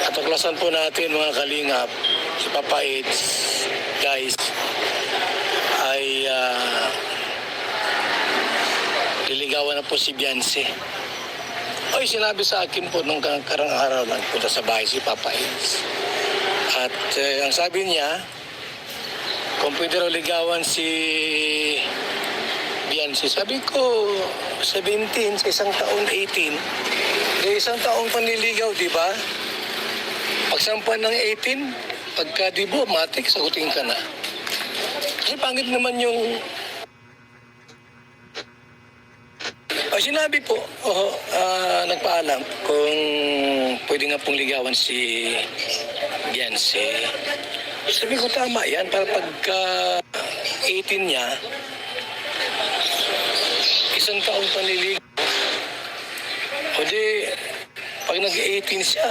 Tuklasan po natin mga kalingap, si Papa Eds, guys, ay liligawan na po si Beyonce. Ay, sinabi sa akin po nung karang araw lang punta sa bahay si Papa Eds. At ang sabi niya, kung pwede raw ligawan si Beyonce. Sabi ko, 17 sa isang taon, 18. Isang taong panliligaw, di ba? Pagsampan ng 18, pagka dibo, matik, sagutin ka na. Kasi pangit naman yung... sinabi po, nagpaalam kung pwede nga pong ligawan si Beyonce. Sabi ko, tama yan, para pagka 18 niya, isang taong panliligaw. O di, pag nag-18 siya,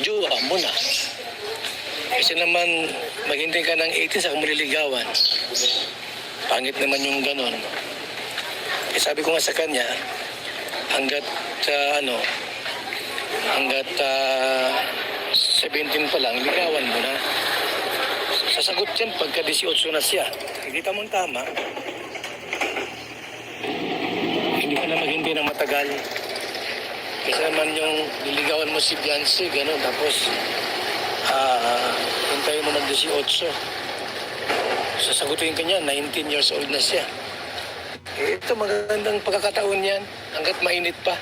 jowa mo na. Kasi naman, maghintay ka ng 18 sa kumuliligawan. Pangit naman yung ganon. Eh, sabi ko nga sa kanya, hanggat 17 pa lang, ligawan mo na. Sasagot yan pagka 18 na siya. Hindi tamang tama. Hindi ka na maghintay ng matagal. Kasi naman yung liligawan mo si Beyonce, gano'n, tapos hintayin mo mag-18. Sasagutin ka niya, 19 years old na siya. Ito magandang pagkakataon yan, hanggat mainit pa.